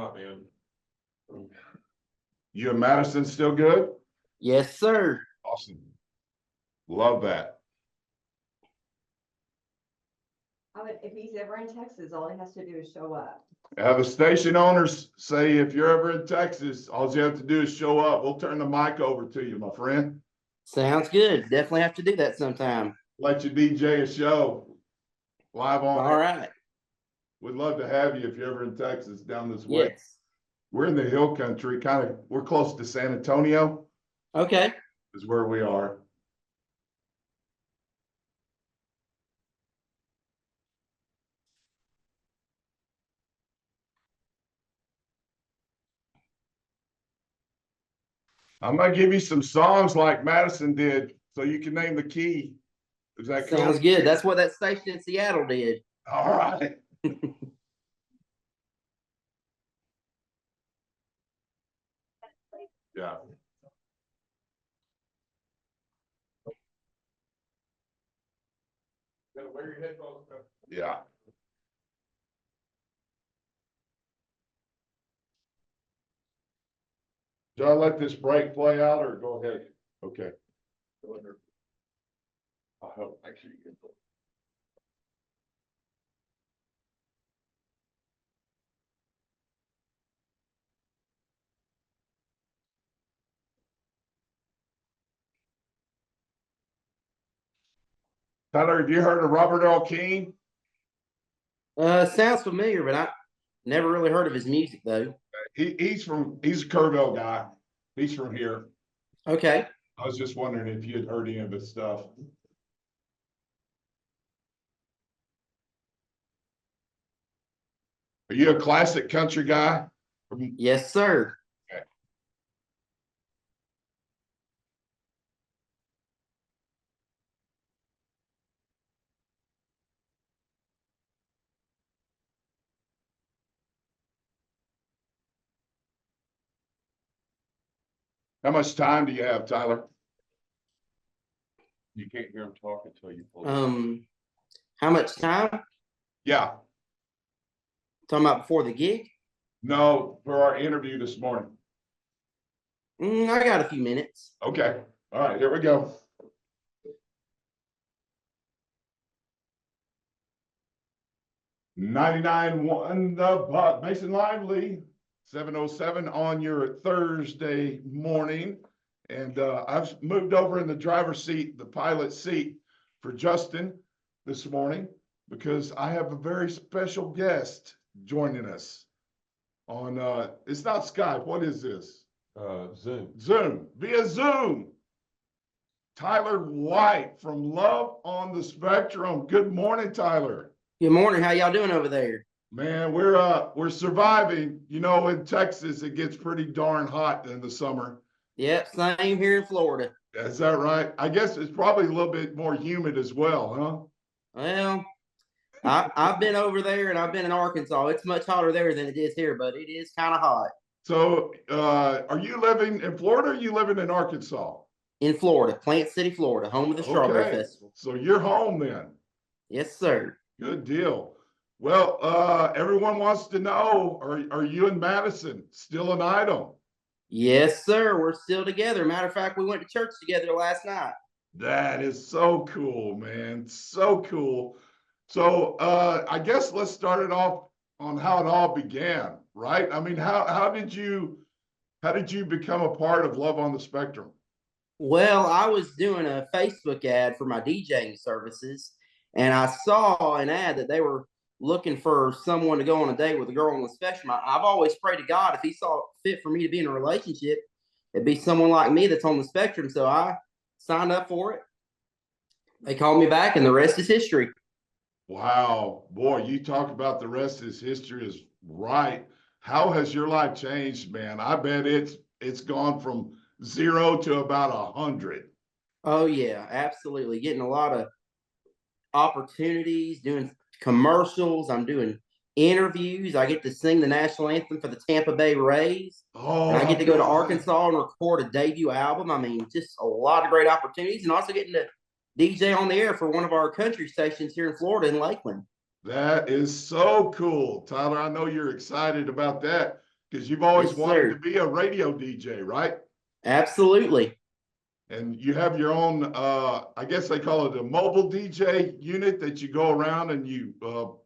out, man. You and Madison still good? Yes, sir. Awesome. Love that. If he's ever in Texas, all he has to do is show up. The station owners say if you're ever in Texas, all you have to do is show up. We'll turn the mic over to you, my friend. Sounds good. Definitely have to do that sometime. Let you DJ a show live on. All right. We'd love to have you if you're ever in Texas down this way. Yes. We're in the hill country, we're close to San Antonio Okay. is where we are. I'm gonna give you some songs like Madison did, so you can name the key. Is that cool? Sounds good. That's what that station in Seattle did. All right. Yeah. Gotta wear your headphones. Yeah. Do I let this break play out or go ahead? Okay. I hope actually you can. Tyler, have you heard of Robert L. King? Sounds familiar, but I never really heard of his music though. He's a Kerrville guy. He's from here. Okay. I was just wondering if you had heard any of his stuff. Are you a classic country guy? Yes, sir. Okay. How much time do you have, Tyler? You can't hear him talk until you pull. How much time? Yeah. Talking about before the gig? No, for our interview this morning. I got a few minutes. Okay. All right, here we go. $99.1 the Mason Lively, 7:07 on your Thursday morning. And I've moved over in the driver's seat, the pilot seat for Justin this morning because I have a very special guest joining us on, it's not Skype. What is this? Zoom. Zoom, via Zoom. Tyler White from Love on the Spectrum. Good morning, Tyler. Good morning. How y'all doing over there? Man, we're surviving. You know, in Texas, it gets pretty darn hot in the summer. Yep, same here in Florida. Is that right? I guess it's probably a little bit more humid as well, huh? Well, I've been over there and I've been in Arkansas. It's much hotter there than it is here, but it is kind of hot. So, are you living in Florida or are you living in Arkansas? In Florida, Plant City, Florida, home of the Strawberry Okay. Festival. So you're home then. Yes, sir. Good deal. Well, everyone wants to know, are you and Madison still an item? Yes, sir. We're still together. Matter of fact, we went to church together last night. That is so cool, man. So cool. So I guess let's start it off on how it all began, right? I mean, how did you become a part of Love on the Spectrum? Well, I was doing a Facebook ad for my DJing services, and I saw an ad that they were looking for someone to go on a date with a girl on the spectrum. I've always prayed to God if he saw it fit for me to be in a relationship, it'd be someone like me that's on the spectrum. So I signed up for it. They called me back, and the rest is history. Wow, boy, you talk about the rest is history is right. How has your life changed, man? I bet it's gone from 0 to about 100. Oh yeah, absolutely. Getting a lot of opportunities, doing commercials. I'm doing interviews. I get to sing the national anthem for the Tampa Bay Rays. Oh, And I get to go to Arkansas and record a debut album. I mean, just a lot of great opportunities, and also getting to DJ on the air for one of our country stations here in Florida in Lakeland. That is so cool, Tyler. I know you're excited about that. Because you've always Yes, wanted sir. to be a radio DJ, right? Absolutely. And you have your own, I guess they call it a mobile DJ unit that you go around and you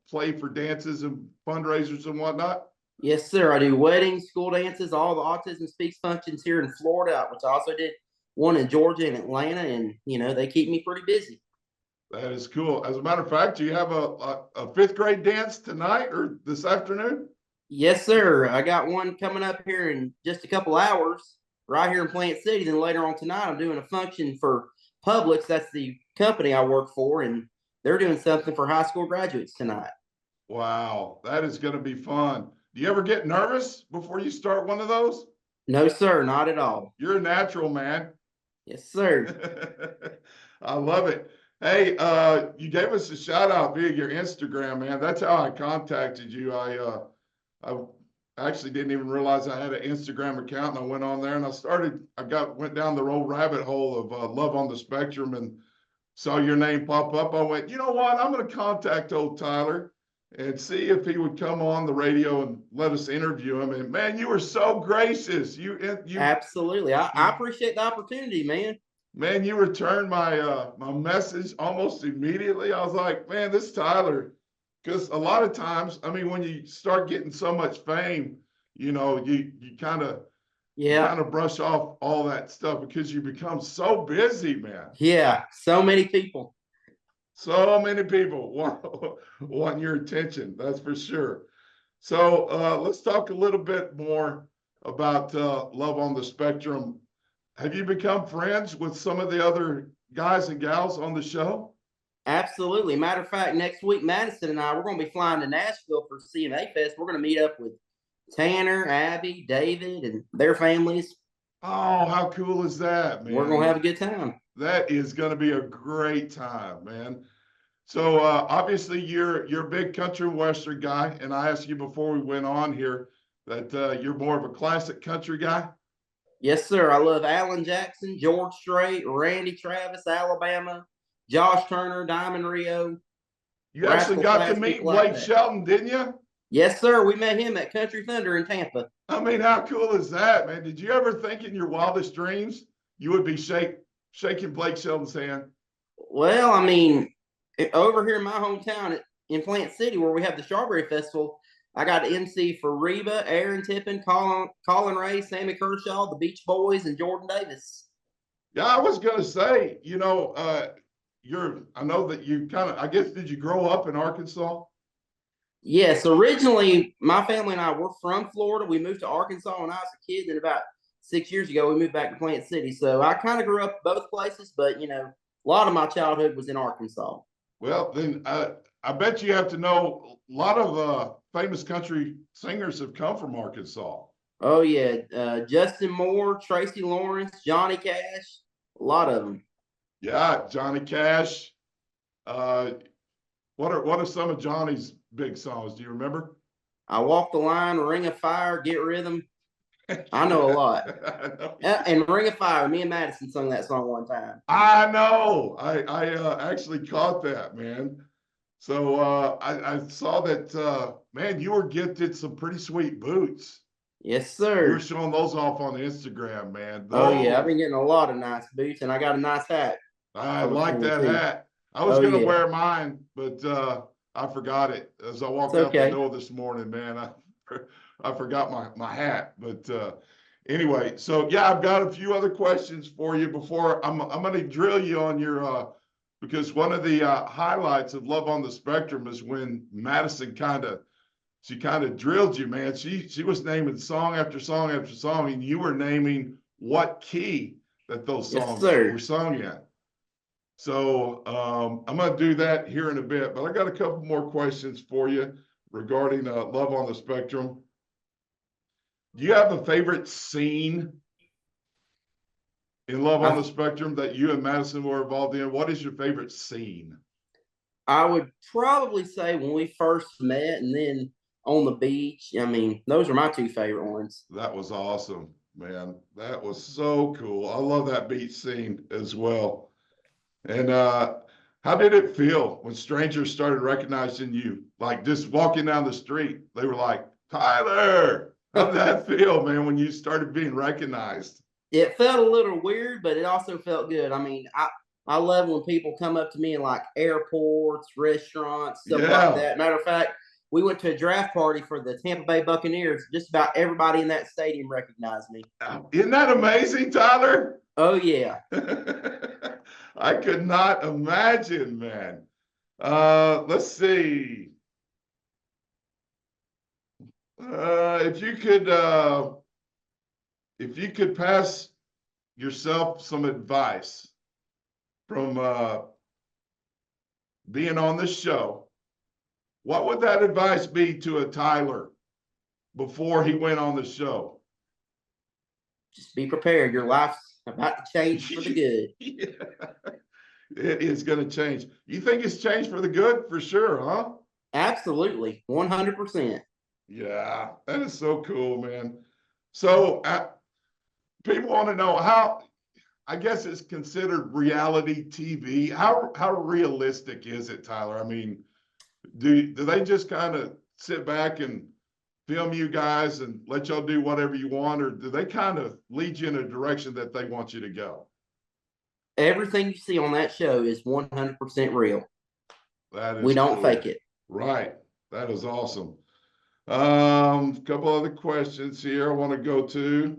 play for dances and fundraisers and whatnot. Yes, sir. I do weddings, school dances, all the Autism Speaks functions here in Florida, which I also did one in Georgia and Atlanta, and they keep me pretty busy. That is cool. As a matter of fact, do you have a fifth grade dance tonight or this afternoon? Yes, sir. I got one coming up here in just a couple hours, right here in Plant City. Then later on tonight, I'm doing a function for Publix. That's the company I work for, and they're doing something for high school graduates tonight. Wow, that is going to be fun. Do you ever get nervous before you start one of those? No, sir, not at all. You're a natural, man. Yes, sir. I love it. Hey, you gave us a shout out via your Instagram, man. That's how I contacted you. I actually didn't even realize I had an Instagram account, and I went on there and went down the old rabbit hole of Love on the Spectrum and saw your name pop up. I went, you know what? I'm going to contact old Tyler and see if he would come on the radio and let us interview him. And man, you were so gracious. You Absolutely. I appreciate the opportunity, man. Man, you returned my message almost immediately. I was like, man, this Tyler, because a lot of times, I mean, when you start getting so much fame, you kind of brush off all that stuff because you become so busy, man. Yeah, so many people. So many people want your attention, that's for sure. So let's talk a little bit more about Love on the Spectrum. Have you become friends with some of the other guys and gals on the show? Absolutely. Matter of fact, next week, Madison and I, we're going to be flying to Nashville for CMA Fest. We're going to meet up with Tanner, Abby, David, and their families. Oh, how cool is that, man? We're going to have a good time. That is going to be a great time, man. So obviously you're a big country and western guy, and I asked you before we went on here that you're more of a classic country guy. Yes, sir. I love Alan Jackson, George Strait, Randy Travis, Alabama, Josh Turner, Diamond Rio. You actually Rascal got to Flatts, meet people like Blake that. Shelton, didn't you? Yes, sir. We met him at Country Thunder in Tampa. I mean, how cool is that, man? Did you ever think in your wildest dreams you would be shaking Blake Shelton's hand? Well, I mean, over here in my hometown in Plant City, where we have the Strawberry Festival, I got to MC for Reba, Aaron Tippin, Colin Ray, Sammy Kershaw, the Beach Boys, and Jordan Davis. Yeah, I was gonna say, I know that you I guess, did you grow up in Arkansas? Yes, originally my family and I were from Florida. We moved to Arkansas when I was a kid. Then about 6 years ago, we moved back to Plant City. So I kind of grew up both places, but a lot of my childhood was in Arkansas. Well, then I bet you have to know a lot of famous country singers have come from Arkansas. Oh yeah, Justin Moore, Tracy Lawrence, Johnny Cash, a lot of them. Yeah, Johnny Cash. What are some of Johnny's big songs? Do you remember? I Walk the Line, Ring of Fire, Get Rhythm. I know a lot. And Ring of Fire, me and Madison sung that song one time. I know. I actually caught that, man. So I saw that, man, you were gifted some pretty sweet boots. Yes, You sir. were showing those off on Instagram, man. Oh yeah, I've been getting a lot of nice boots, and I got a nice hat. I like that too. hat. I was Oh, gonna yeah. wear mine, but I forgot it as I walked It's out the okay. door this morning, man. I forgot my hat. But anyway, so yeah, I've got a few other questions for you before I'm gonna drill you on your because one of the highlights of Love on the Spectrum is when Madison kind of drilled you, man. She was naming song after song after song, and you were naming what key that those songs were sung in. So I'm going to do that here in a bit, but I got a couple more questions for you regarding Love on the Spectrum. Do you have a favorite scene in Love on the Spectrum that you and Madison were involved in? What is your favorite scene? I would probably say when we first met, and then on the beach. I mean, those are my two favorite ones. That was awesome, man. That was so cool. I love that beach scene as well. And how did it feel when strangers started recognizing you? Like just walking down the street, they were like, Tyler. How'd that feel, man, when you started being recognized? It felt a little weird, but it also felt good. I mean, I love when people come up to me in like airports, restaurants, stuff Yeah. like that. Matter of fact, we went to a draft party for the Tampa Bay Buccaneers. Just about everybody in that stadium recognized me. Isn't that amazing, Tyler? Oh yeah. I could not imagine, man. Let's see. If you could pass yourself some advice from being on this show, what would that advice be to a Tyler before he went on the show? Just be prepared. Your life's about to change for the good. Yeah. It is going to change. You think it's changed for the good? For sure, huh? Absolutely. 100%. Yeah, that is so cool, man. So people want to know how, I guess it's considered reality TV. How realistic is it, Tyler? I mean, do they just kind of sit back and film you guys and let y'all do whatever you want, or do they kind of lead you in a direction that they want you to go? Everything you see on that show is 100% real. That is We don't cool. fake it. Right. That is awesome. Couple other questions here I want to go to.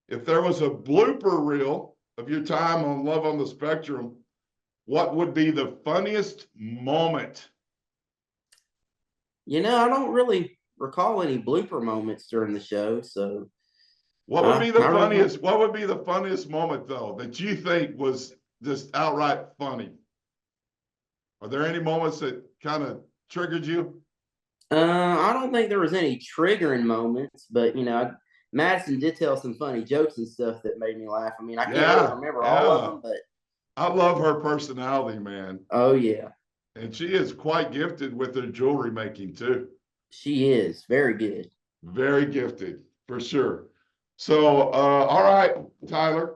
If there was a blooper reel of your time on Love on the Spectrum, what would be the funniest moment? You know, I don't really recall any blooper moments during the show. So What would be the I really funniest? What would be the funniest moment though that you think was just outright funny? Are there any moments that kind of triggered you? I don't think there was any triggering moments, but you know, Madison did tell some funny jokes and stuff that made me laugh. I mean, I can't really remember all of them, but I love her personality, man. oh yeah, And she is quite gifted with her jewelry making too. she is very good. Very gifted, for sure. So, all right, Tyler,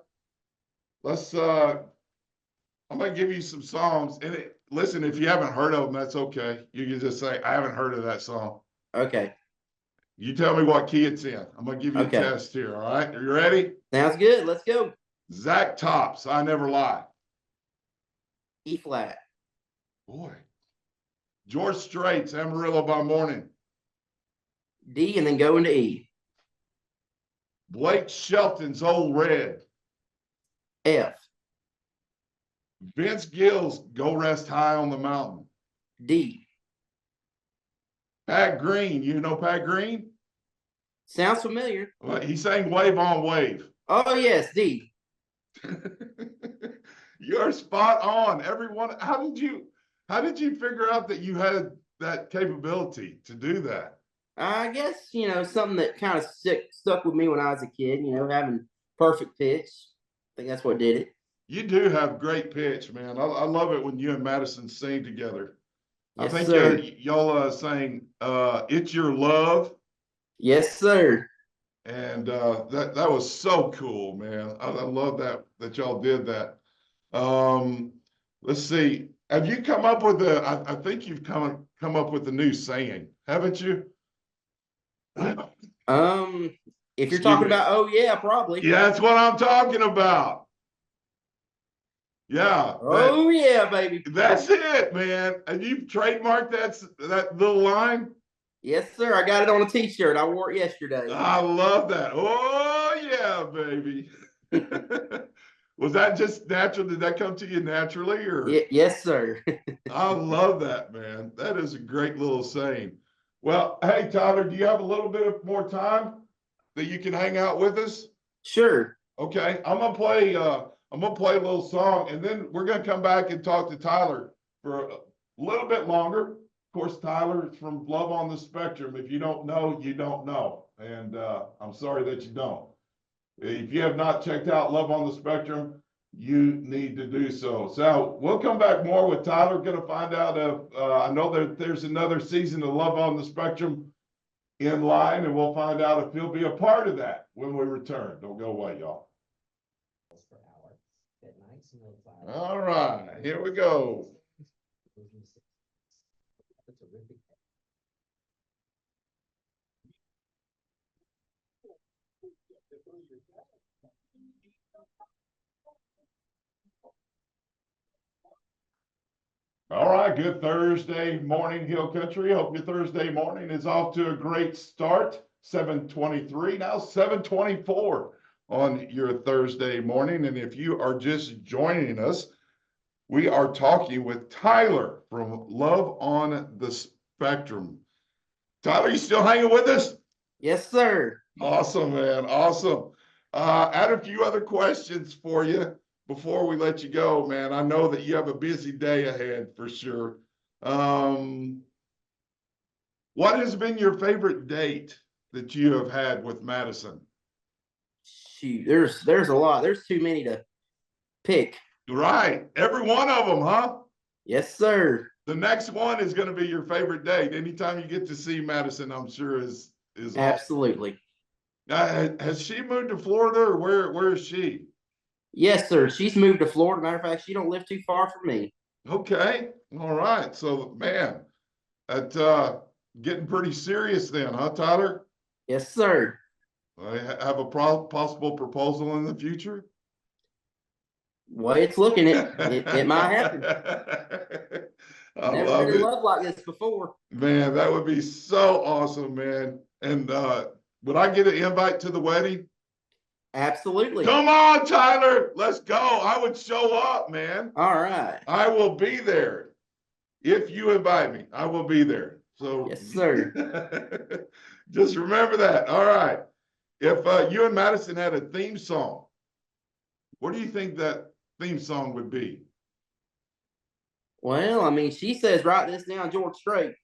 let's, I'm gonna give you some songs. And listen, if you haven't heard of them, that's okay. You can just say, I haven't heard of that song. Okay. You tell me what key it's in. I'm gonna give you a test here, all right? Are you ready? Sounds good. Let's go. Zach Tops, I Never Lie. E flat. Boy. George Strait's Amarillo by Morning. D and then go into E. Blake Shelton's Old Red. F. Vince Gill's Go Rest High on the Mountain. D. Pat Green, you know Pat Green? Sounds familiar. Well, he sang Wave on Wave. Oh yes, D. You're spot on. Everyone, how did you figure out that you had that capability to do that? I guess, you know, something that kind of stuck with me when I was a kid, you know, having perfect pitch. I think that's what did it. You do have great pitch, man. I love it when you and Madison sing together. Yes, I think sir. y'all sang It's Your Love. Yes, sir. And that was so cool, man. I love that y'all did that. Let's see. Have you come up with I think you've come up with a new saying, haven't you? If you're talking about, oh yeah, probably. Yeah, that's what I'm talking about. Yeah. Oh yeah, baby. That's it, man. And you've trademarked that little line? Yes, sir. I got it on a t-shirt. I wore it yesterday. I love that. Oh yeah, baby. Was that just natural? Did that come to you naturally, or? Yes, sir. I love that, man. That is a great little saying. Well, hey, Tyler, do you have a little bit of more time that you can hang out with us? Sure. Okay, I'm gonna play a little song, and then we're gonna come back and talk to Tyler for a little bit longer. Of course, Tyler is from Love on the Spectrum. If you don't know, you don't know, and I'm sorry that you don't. If you have not checked out Love on the Spectrum, you need to do so. So we'll come back more with Tyler. Going to find out if I know that there's another season of Love on the Spectrum in line, and we'll find out if he'll be a part of that when we return. Don't go away, y'all. All right, here we go. All right, good Thursday morning, Hill Country. Hope your Thursday morning is off to a great start. 7:23, now 7:24 on your Thursday morning. And if you are just joining us, we are talking with Tyler from Love on the Spectrum. Tyler, you still hanging with us? Yes, sir. Awesome, man. Awesome. I had a few other questions for you before we let you go, man. I know that you have a busy day ahead for sure. What has been your favorite date that you have had with Madison? Shoot, there's a lot. There's too many to pick. Right. Every one of them, huh? Yes, sir. The next one is going to be your favorite date. Anytime you get to see Madison, I'm sure is awesome. Absolutely. Has she moved to Florida or where is she? Yes, sir. She's moved to Florida. Matter of fact, she don't live too far from me. Okay. All right. So, man, that getting pretty serious then, huh, Tyler? Yes, sir. I have a possible proposal in the future. Way it's looking, it might happen. I Never love been in it. love like this before. Man, that would be so awesome, man. And would I get an invite to the wedding? Absolutely. Come on, Tyler. Let's go. I would show up, man. All right. I will be there. If you invite me, I will be there. So Yes, sir. just remember that. All right. If you and Madison had a theme song, what do you think that theme song would be? Well, I mean, she says write this down, George Strait.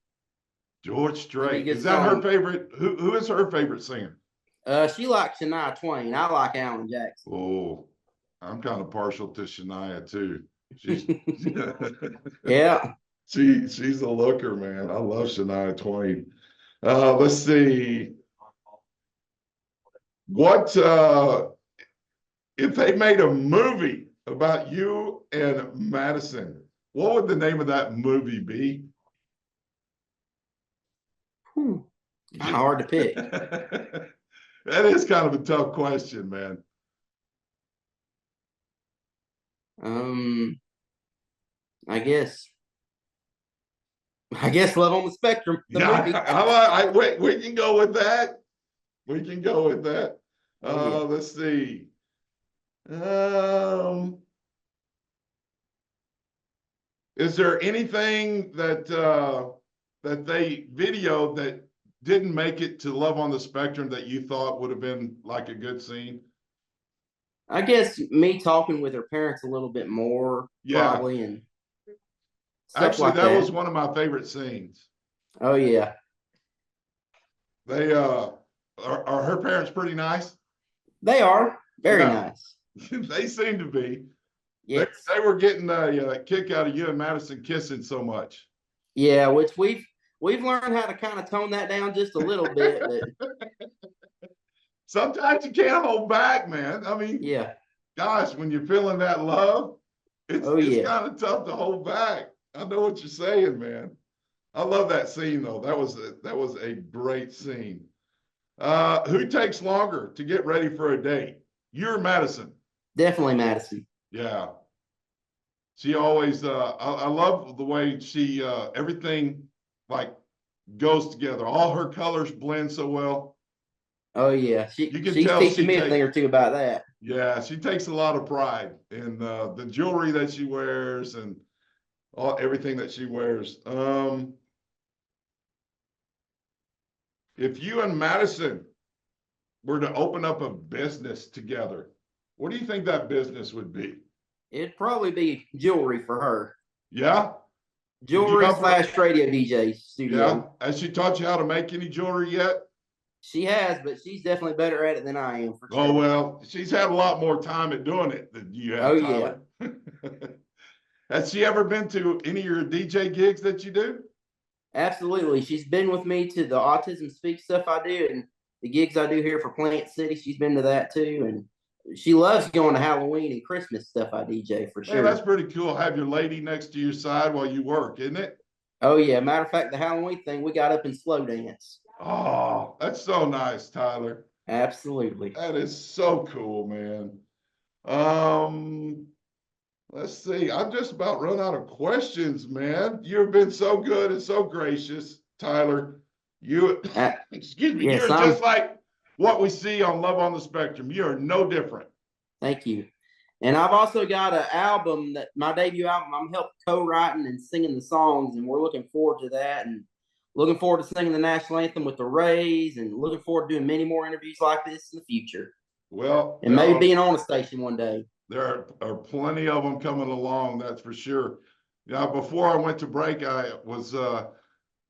George Strait. good Is that her song. favorite? Who is her favorite singer? She likes Shania Twain. I like Alan Jackson. Oh, I'm kind of partial to Shania too. She's Yeah. she's a looker, man. I love Shania Twain. Let's see. What if they made a movie about you and Madison? What would the name of that movie be? Kind of hard to pick. That is kind of a tough question, man. I guess Love on the Spectrum. The movie. We can go with that. We can go with that. Oh, yeah. Let's see. Is there anything that that they videoed that didn't make it to Love on the Spectrum that you thought would have been like a good scene? I guess me talking with her parents a little bit more, Yeah. probably, and stuff Actually, like that was one of my favorite scenes. Oh yeah, They are her parents pretty nice? they are very Yeah. nice. They seem to be. Yes, They were getting a kick out of you and Madison kissing so much. yeah. Which we've learned how to kind of tone that down just a little bit, but Sometimes you can't hold back, man. I mean, yeah. gosh, when you're feeling that love, it's Yeah. kind of tough to hold back. I know what you're saying, man. I love that scene though. That was a great scene. Who takes longer to get ready for a date? You or Madison? Definitely Madison. Yeah. She always I love the way she everything like goes together. All her colors blend so well. Oh yeah, You can she's tell teaching she me a takes- thing or two about that. Yeah, she takes a lot of pride in the jewelry that she wears and everything that she wears. If you and Madison were to open up a business together, what do you think that business would be? It'd probably be jewelry for her. Yeah? Jewelry help her? / radio DJ studio. Yeah. Has she taught you how to make any jewelry yet? She has, but she's definitely better at it than I am. For sure. Oh, well, she's had a lot more time at doing it than you have, Oh, Tyler. Has she ever been to any of your DJ gigs that you do? Absolutely. She's been with me to the Autism Speak stuff I do and the gigs I do here for Plant City. She's been to that too. And she loves going to Halloween and Christmas stuff I DJ for Man, sure. that's pretty cool. Have your lady next to your side while you work, isn't it? Oh, yeah. Matter of fact, the Halloween thing, we got up and slow dance. Oh, that's so nice, Tyler. Absolutely. That is so cool, man. Let's see. I'm just about run out of questions, man. You've been so good and so gracious, Tyler. You, Uh, excuse me, yes, you're just like what we see on Love on the Spectrum. You are no different. Thank you. And I've also got an album that my debut album, I'm helping co-writing and singing the songs, and we're looking forward to that and looking forward to singing the national anthem with the Rays and looking forward to doing many more interviews like this in the future. Well, And maybe being on a station one day. there are plenty of them coming along, that's for sure. Yeah, before I went to break, I was going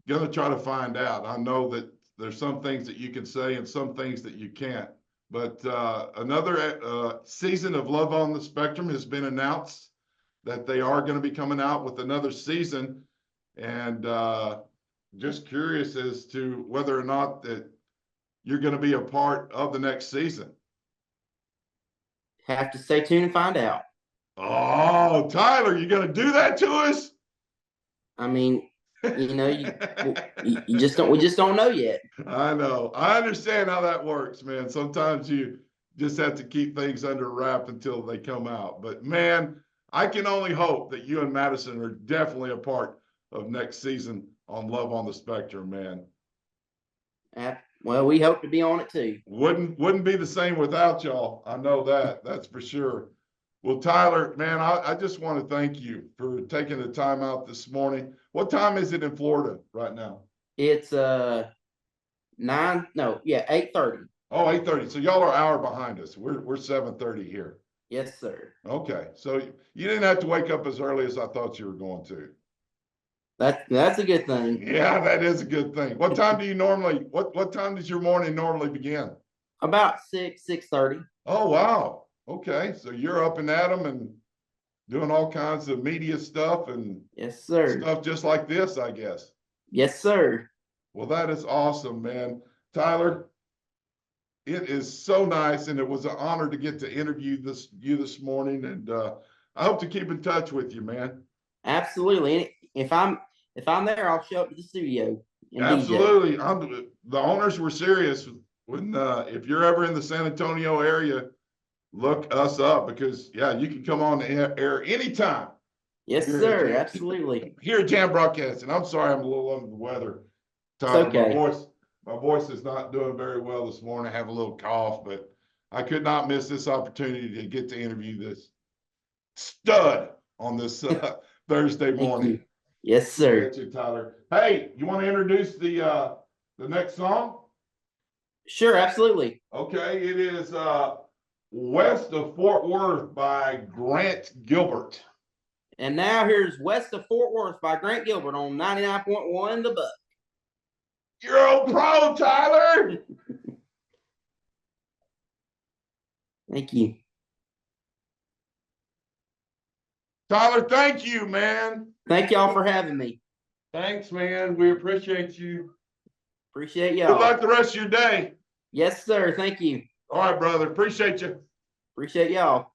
to try to find out. I know that there's some things that you can say and some things that you can't. But another season of Love on the Spectrum has been announced, that they are going to be coming out with another season. And just curious as to whether or not that you're going to be a part of the next season. Have to stay tuned and find out. Oh, Tyler, you going to do that to us? I mean, you know, you just don't. We just don't know yet. I know. I understand how that works, man. Sometimes you just have to keep things under wrap until they come out. But man, I can only hope that you and Madison are definitely a part of next season on Love on the Spectrum, man. Well, we hope to be on it too. Wouldn't be the same without y'all. I know that. That's for sure. Well, Tyler, man, I just want to thank you for taking the time out this morning. What time is it in Florida right now? It's 8:30. Oh, 8:30. So y'all are an hour behind us. We're 7:30 here. Yes, sir. Okay. So you didn't have to wake up as early as I thought you were going to. That's a good thing. Yeah, that is a good thing. What time do you normally, what time does your morning normally begin? About 6:30. Oh, wow. Okay. So you're up and at 'em and doing all kinds of media stuff and Yes, sir. stuff just like this, I guess. Yes, sir. Well, that is awesome, man. Tyler, it is so nice, and it was an honor to get to interview you this morning. And I hope to keep in touch with you, man. Absolutely. And if I'm there, I'll show up to the studio. And Absolutely. The owners were serious when if you're ever in the San Antonio area, look us up because yeah, you can come on the air anytime. Yes, sir. Absolutely. Here at Jam Broadcasting. I'm sorry, I'm a little under the weather. Tyler, okay. My voice is not doing very well this morning. I have a little cough, but I could not miss this opportunity to get to interview this stud on this Thursday morning. Yes, sir. Thank you, Tyler. Hey, you want to introduce the next song? Sure, absolutely. Okay, it is West of Fort Worth by Grant Gilbert. And now here's West of Fort Worth by Grant Gilbert on 99.1 The Buck. You're a pro, Tyler. Thank you. Tyler, thank you, man. Thank y'all for having me. Thanks, man. We appreciate you. Appreciate Good y'all. luck the rest of your day. Yes, sir. Thank you. All right, brother. Appreciate you. Appreciate y'all.